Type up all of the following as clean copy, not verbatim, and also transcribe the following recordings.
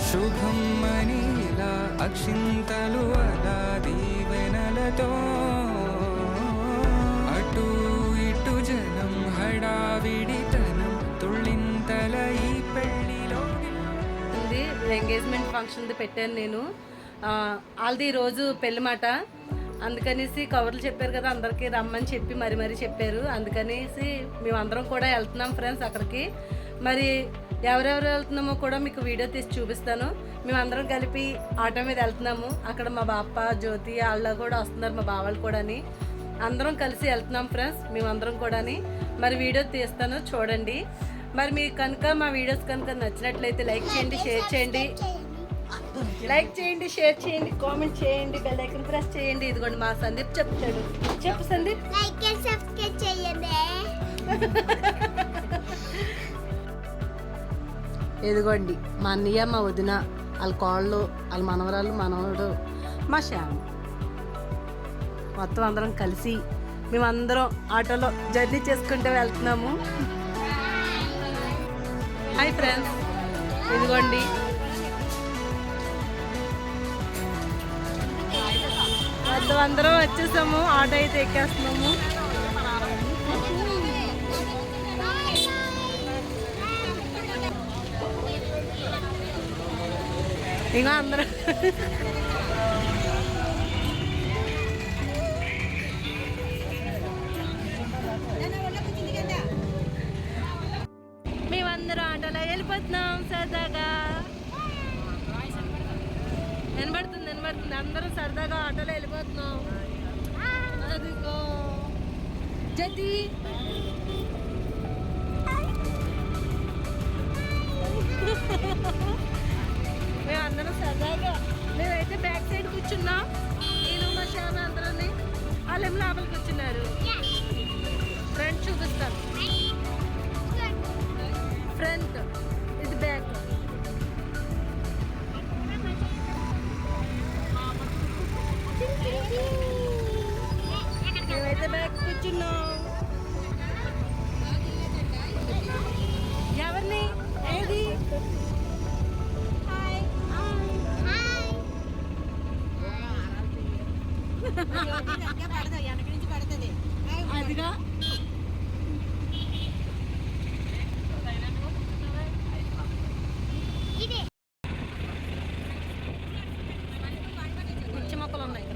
శుభం మనీలా అక్షింతలు అలా దీవెనలతో అటు ఇటు జనం హడావిడితనం తుళ్ళింతల ఈ పెళ్లిలో ఎంగేజ్మెంట్ ఫంక్షన్ పెట్టాను నేను. వాళ్ళది ఈరోజు పెళ్లి మాట, అందుకనేసి కవర్లు చెప్పారు కదా అందరికీ రమ్మని చెప్పి మరీ చెప్పారు. అందుకనేసి మేమందరం కూడా వెళ్తున్నాం ఫ్రెండ్స్ అక్కడికి. మరి ఎవరెవరు వెళ్తున్నామో కూడా మీకు వీడియో తీసి చూపిస్తాను. మేమందరం కలిపి ఆటో మీద వెళ్తున్నాము. అక్కడ మా బాప జ్యోతి వాళ్ళు కూడా వస్తున్నారు, మా బావాళ్ళు కూడా. అందరం కలిసి వెళ్తున్నాం ఫ్రెండ్స్ మేమందరం కూడా. మరి వీడియో తీస్తాను చూడండి. మరి మీకు కనుక మా వీడియోస్ కనుక నచ్చినట్లయితే లైక్ చేయండి, షేర్ చేయండి, కామెంట్ చేయండి, బెల్ ఐకాన్ ప్రెస్ చేయండి. ఇదిగోండి మా సందీప్ చెప్తాడు. చెప్పు సందీప్. ఇదిగోండి మా అన్నయ్య, మా వదిన, వాళ్ళ కోళ్ళు, వాళ్ళ మనవరాలు, మనవడు, మా శ్యామ్, మొత్తం అందరం కలిసి మేమందరం ఆటోలో జర్నీ చేసుకుంటూ వెళ్తున్నాము. హాయ్ ఫ్రెండ్స్, ఇదిగోండి మొత్తం అందరం వచ్చేసాము. ఆటో అయితే ఎక్కేస్తున్నాము. ఇంకా అందరం మేమందరం ఆటోలో వెళ్ళిపోతున్నాం సరదాగా. వినబడుతుంది అందరం సరదాగా ఆటోలో వెళ్ళిపోతున్నాం. అదిగో జతి మేమందరం సరదాగా, మేమైతే బ్యాక్ సైడ్ కూర్చున్నాం. నేను మా శ్యామ అందరం, వాళ్ళేమో లోపలికి కూర్చున్నారు. ఫ్రంట్ చూపిస్తాను. ఫ్రంట్ ఇది బ్యాక్. మేమైతే బ్యాక్ కూర్చున్నాం. ఎవరిని ఏది అదిగా పిచ్చి మొక్కలు ఉన్నాయి ఇక్కడ.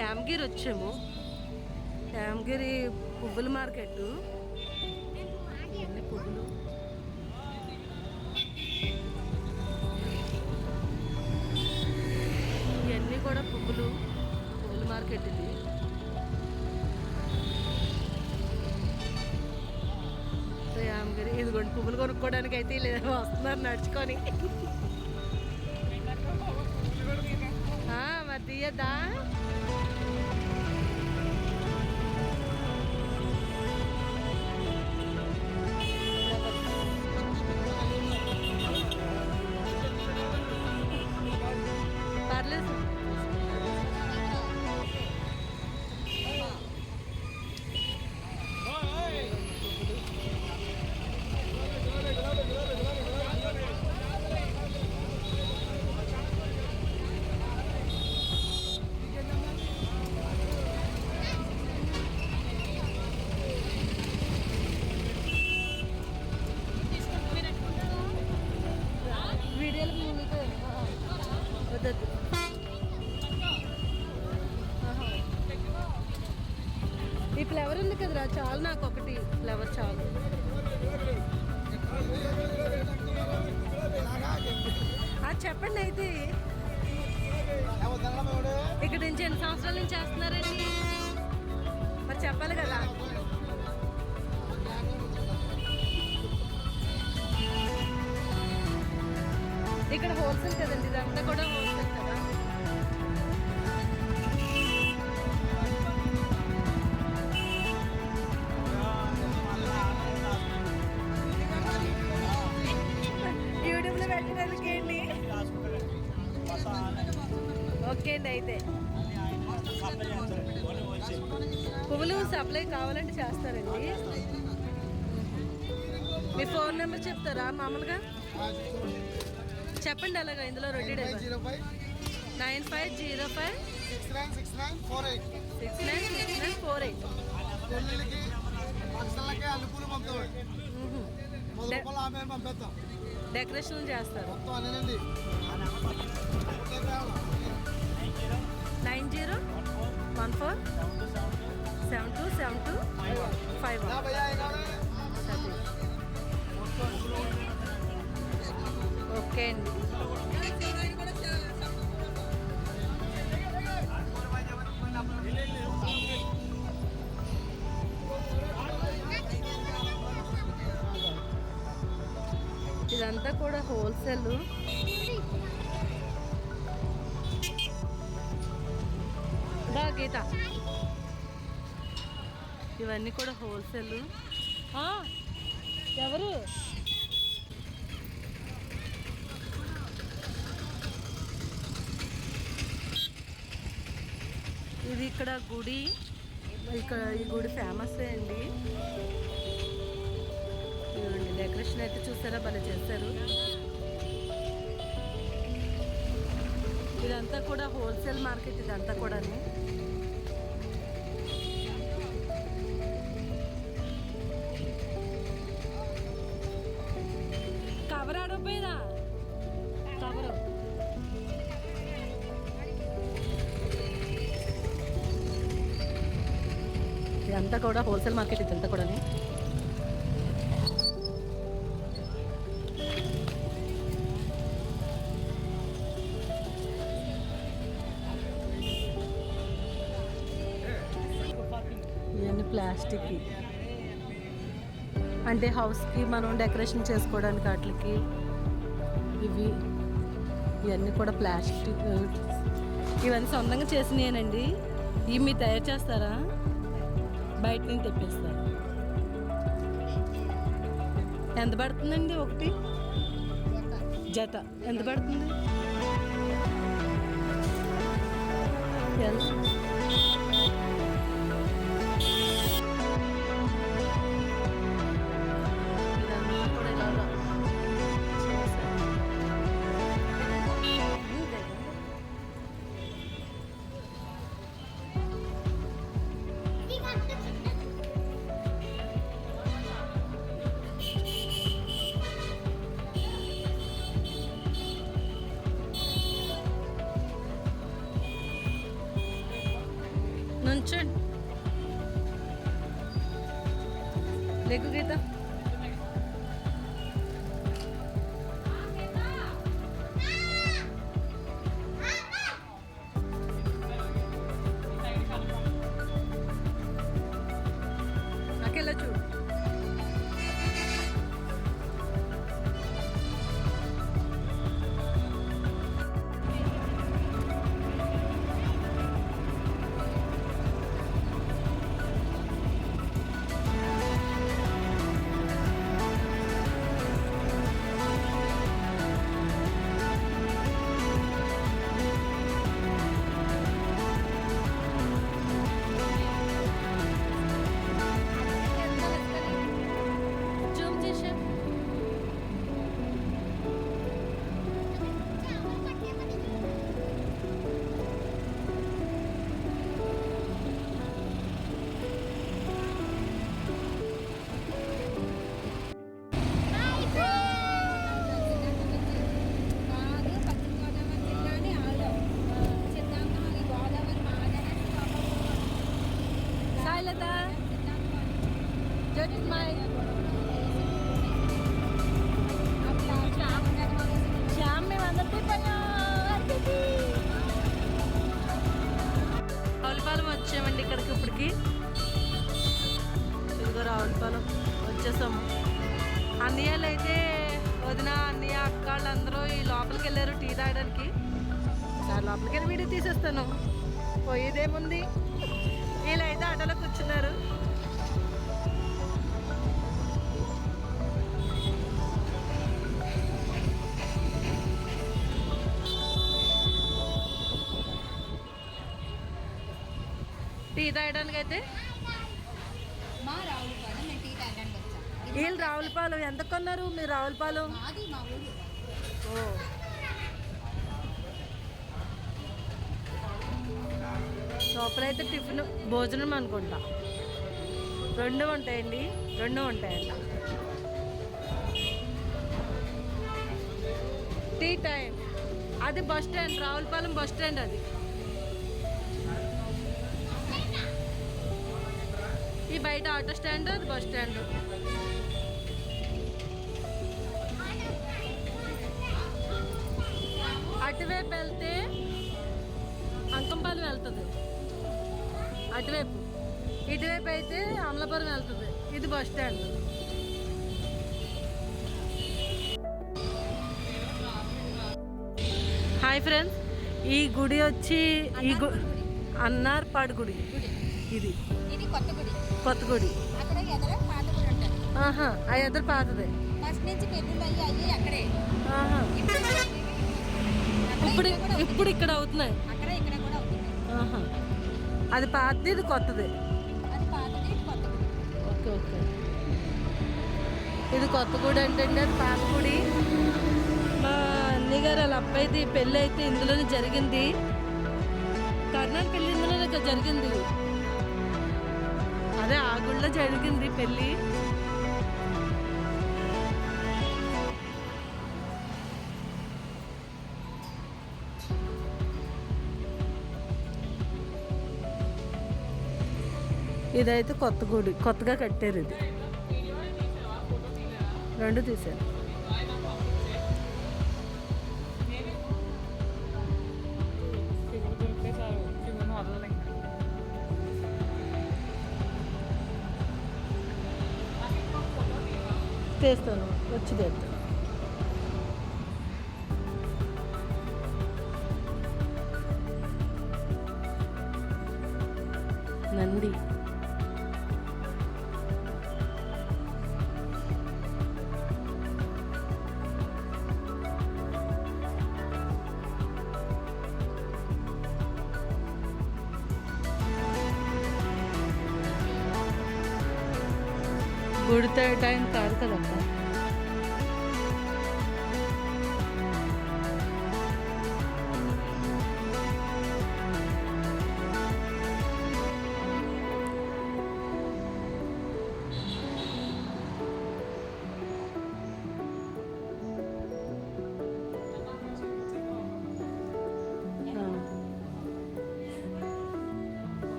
యామగిరి వచ్చాము. యామగిరి పువ్వుల మార్కెట్. ఇవన్నీ పువ్వులు. ఇవన్నీ కూడా పువ్వుల మార్కెట్. ఇది యామగిరి. ఇదిగోండి పువ్వులు కొనుక్కోవడానికి అయితే వస్తున్నారు నడుచుకొని. మరి తీయద్దా? లేదురా, చాలు నాకు ఒకటి ఫ్లవర్ చాలు. అది చెప్పండి అయితే. ఇక్కడ నుంచి ఎన్ని సంవత్సరాల నుంచి చేస్తున్నారండి? మరి చెప్పాలి కదా. ఇక్కడ హోల్సేల్ కదండి, ఇదంతా కూడా హోల్సేల్ కదా. యూట్యూబ్లో పెట్టడానికి ఏంటి? ఓకే అండి. అయితే పువ్వులు సప్లై కావాలంటే చేస్తారండి. మీ ఫోన్ నెంబర్ చెప్తారా మామూలుగా? చెప్పండి. అలాగా ఇందులో రెడీ 9505 696948. డెకరేషన్ చేస్తారు. 9014727251. ఓకే అండి. ఇదంతా కూడా హోల్సేల్. గీత ఇవన్నీ కూడా హోల్సేల్. ఎవరు? ఇది ఇక్కడ గుడి. ఇక్కడ ఈ గుడి ఫేమస్ అండి. ఇవ్వండి డెకరేషన్ అయితే చూసారా, భలే చేస్తారు. ఇదంతా కూడా హోల్సేల్ మార్కెట్. ఇదంతా కూడా కవర్ ఆడపోయిరా. కవర్ ఇదంతా కూడా హోల్సేల్ మార్కెట్. ఇదంతా కూడా ఇవన్నీ ప్లాస్టిక్, అంటే హౌస్కి మనం డెకరేషన్ చేసుకోవడానికి వాటికి. ఇవన్నీ కూడా ప్లాస్టిక్. ఇవన్నీ సొంతంగా చేసినాయేనండి. ఇవి మీరు తయారు చేస్తారా? బయట నుంచి తెప్పిస్తారు. ఎంత పడుతుందండి ఒకటి జత? ఎంత పడుతుంది? నుంచండి. లేకు గీత. నాకెళ్ళ చూడు. అమ్మాయి శ్యామ్ మేమందరికీ రావులపాలెం వచ్చామండి ఇక్కడికి ఇప్పటికి. ఇదిగో రావులపాలెం వచ్చేసాము. అన్నయ్యలు అయితే వదిన అన్నయ్య అక్క వాళ్ళందరూ ఈ లోపలికి వెళ్ళారు టీ తాగడానికి. సార్ లోపలికి వెళ్ళి వీడియో తీసేస్తాను, పోయేదేముంది. వీళ్ళైతే ఆటోలో కూర్చున్నారు. టీ తాగడానికి అయితే వీళ్ళు రావులపాలెం ఎంత కొన్నారు మీరు? రావులపాలెం ఓ లోపలైతే టిఫిన్ భోజనం అనుకుంటా. రెండు ఉంటాయండి, రెండు ఉంటాయంట. Tea time. అది bus stand, Ravulapalem bus stand. అది ఈ బయట ఆటో స్టాండ్, అది బస్ స్టాండ్. అటువైపు వెళ్తే అంకంపాలెం వెళ్తుంది అటువైపు, ఇటువైపు అయితే అమలాపురం వెళ్తుంది. ఇది బస్ స్టాండ్. హాయ్ ఫ్రెండ్స్, ఈ గుడి వచ్చి అన్నార్పాడు గుడి. ఇది కొత్త గుడి. ఆహా, ఆ ఎదురు పాతది. ఇప్పుడు ఇక్కడ అవుతున్నాయి. ఆహా, అది పాతది, ఇది కొత్తది. ఓకే ఓకే, ఇది కొత్త గుడి అంటే అండి, అది పాత గుడి. మా అన్నయ్య గారు వాళ్ళ అబ్బాయిది పెళ్ళి అయితే ఇందులోనే జరిగింది. కర్ణాటక పెళ్ళి ఇందులోనే జరిగింది. అదే ఆ గుడిలో జరిగింది పెళ్ళి. ఇదైతే కొత్త గుడి, కొత్తగా కట్టారు. ఇది రెండు తీశారు. తీస్తాను, వచ్చి తీస్తాను. నంది. గుడితో టైం కాదు కదమ్మా.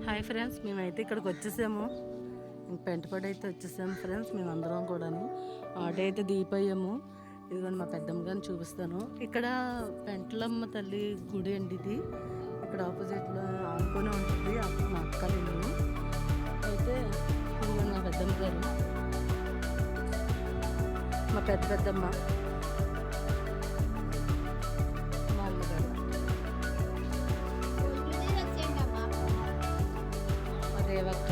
హాయ్ ఫ్రెండ్స్, మేమైతే ఇక్కడికి వచ్చేసాము. పెంటపాడు అయితే వచ్చేసాము ఫ్రెండ్స్, మేమందరం కూడాను. ఆటో అయితే దిగిపోయాము. ఇదిగోండి మా పెద్దమ్మ గారిని చూపిస్తాను. ఇక్కడ పెంటలమ్మ తల్లి గుడి అండి ఇది. ఇక్కడ ఆపోజిట్లో ఆనుకొని ఉంటుంది మా అక్కలు ఇల్లు. అయితే ఇదిగోండి మా పెద్దమ్మ గారు, మా పెద్దమ్మ, మా అమ్మగారు, రేవక్క.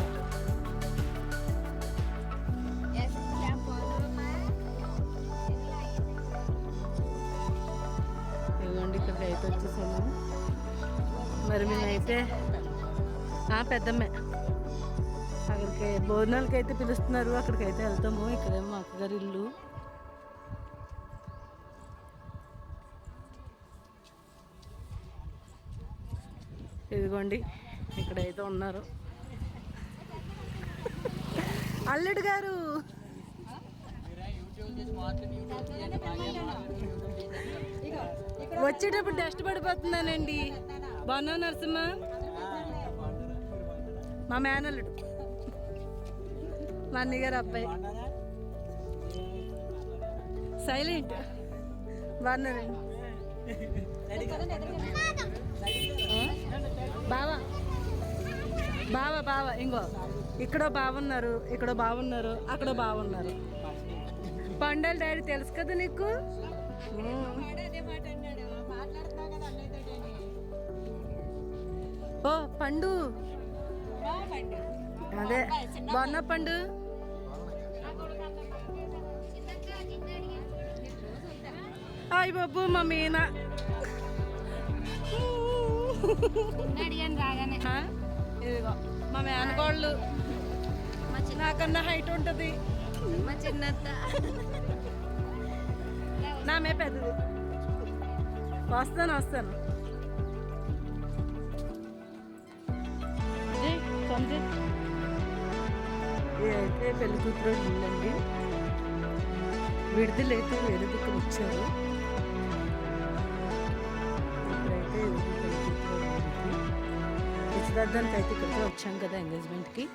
ఇదిగోండి ఇక్కడికి అయితే వచ్చేసాము. మరి మేమైతే పెద్దమ్మే అక్కడికి భోజనాలకి అయితే పిలుస్తున్నారు, అక్కడికైతే వెళ్తాము. ఇక్కడేమో మా అక్కగారి ఇల్లు. ఇదిగోండి ఇక్కడైతే ఉన్నారు అల్లుడు గారు. వచ్చేటప్పుడు డస్ట్ పడిపోతున్నానండి. బాగున్నా నరసింహ? మా మేనల్లుడు, మా అన్నయ్య గారు అబ్బాయి. సైలెంట్ బాగున్నారండి. బావా బావా బావా ఇంకో ఇక్కడో బాగున్నారు, ఇక్కడో బాగున్నారు, అక్కడో బాగున్నారు. పండుగ డాడీ తెలుసు కదా నీకు. ఓ పండు, అదే బాగున్నా పండు. అయ్య బాబు మా మీనా ఇదిగో మా మేనకోళ్ళు, నాకన్నా హైట్ ఉంటుంది, నామే పెద్దది. వస్తాను వస్తాను. ఇదైతే పెళ్లి కూతురు ఇల్లండి. విడుదలైతే వేరే దిక్కులు ఇచ్చారు. ఇప్పుడైతే నిశ్చితార్థానికి అయితే ఇక్కడికి వచ్చాం కదా ఎంగేజ్మెంట్కి.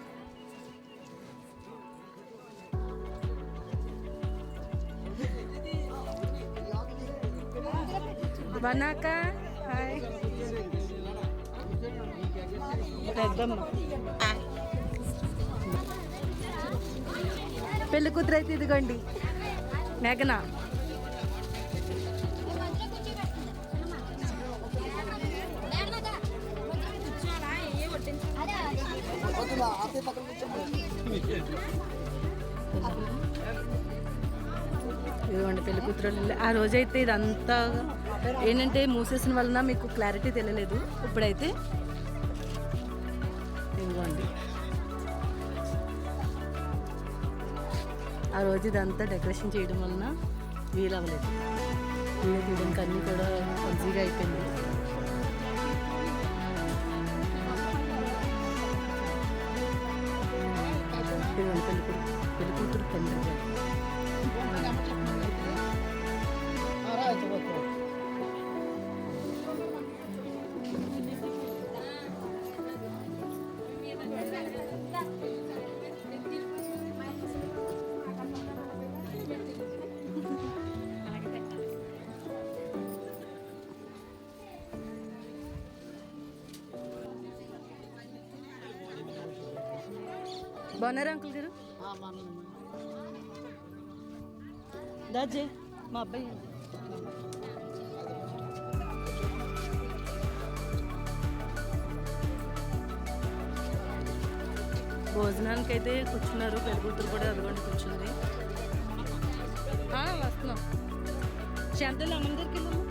బనాక హాయ్ పెద్దమ్మ. పెళ్లి కూతురు అయితే ఇదిగోండి మేఘనా. ఇదిగోండి పెళ్లి కూతురు. ఆ రోజైతే ఇదంతా ఏంటంటే మూసేసిన వలన మీకు క్లారిటీ తెలియలేదు. ఇప్పుడైతే ఇదిగోండి ఆ రోజు ఇదంతా డెకరేషన్ చేయడం వలన వీలు అవ్వలేదు. వీలు తీయడానికి అన్నీ కూడా ఈజీగా అయిపోయింది. పెళ్లి కూతురు పెళ్లి బాగున్నారా అంకుల్ గారు? దాజే మా అబ్బాయి. భోజనానికి అయితే కూర్చున్నారు. పెళ్లి కూతురు కూడా అదిగోండి కూర్చుంది. వస్తున్నాం. శాంతలు అమ్మమ్మ దగ్గరికి వెళ్ళాము.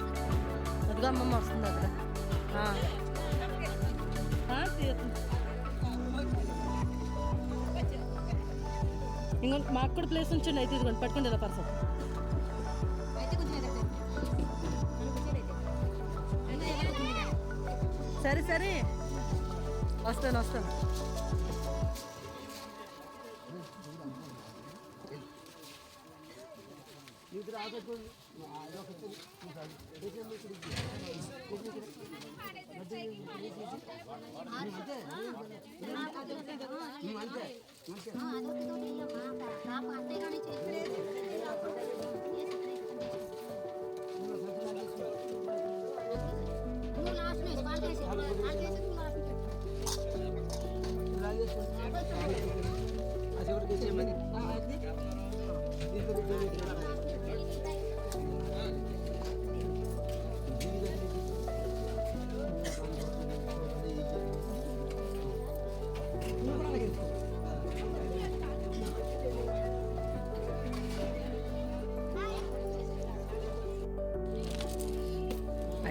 అదిగో అమ్మమ్మ వస్తుంది అక్కడ. ఇంకో మాకు కూడా ప్లేస్ ఉంచండి. అయితే ఇదిగోండి పట్టుకోండి ఇలా పర్సన్. సరే సరే వస్తాను వస్తాను.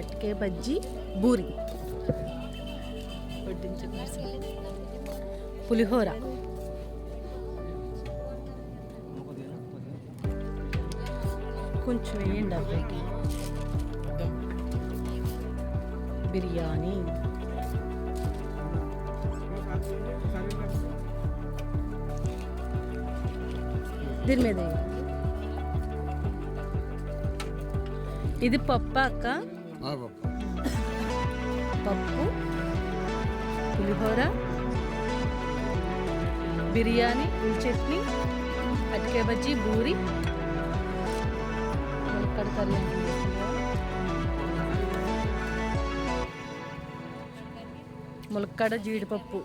అట్కే బజ్జీ బూరి పులిహోర కొంచెం వేయండి అబ్బాయికి. బిర్యానీ దీని మీద ఇది పప్పు అక్క. పప్పు పులిహోర బిర్యానీ, ఉల్లి చట్నీ, అటికే బజ్జీ, బూరి, ములక్కాడ కర్రీ ములక్కాడ జీడిపప్పు.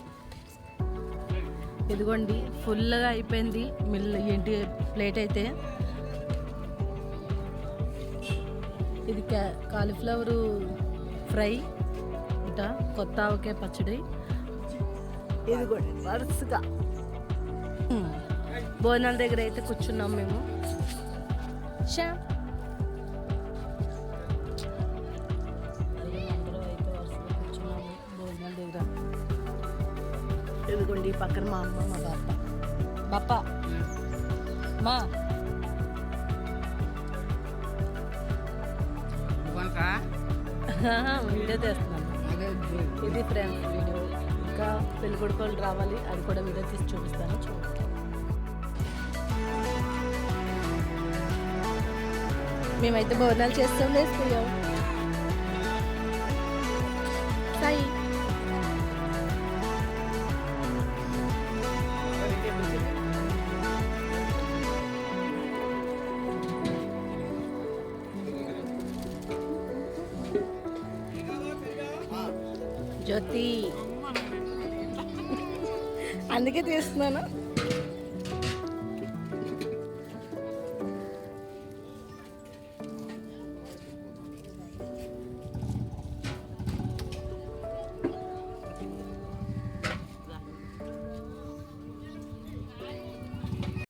ఇదిగోండి ఫుల్గా అయిపోయింది ఏంటి ప్లేట్ అయితే. ఇది కాలీఫ్లవరు ఫ్రై, ఇట కొత్త ఆవకాయ పచ్చడి. ఇదిగోండి వరుసగా భోజనాల దగ్గర అయితే కూర్చున్నాం మేము. అందరూ అయితే వరుసగా కూర్చున్నాము భోజనాల దగ్గర. ఇదిగోండి పక్కన మా అమ్మ, మా బాప్ప మా వీడియో తీస్తున్నాను. ఇది ఫ్రెండ్స్ వీడియో. ఇంకా పెళ్లి కొడుకోలు రావాలి, అది కూడా వీడియో తీసి చూపిస్తాను. చూడండి. మేమైతే భోజనాలు చేస్తాం, లేకపోయాం. సాయి జ్యోతి అందుకే తీస్తున్నాను.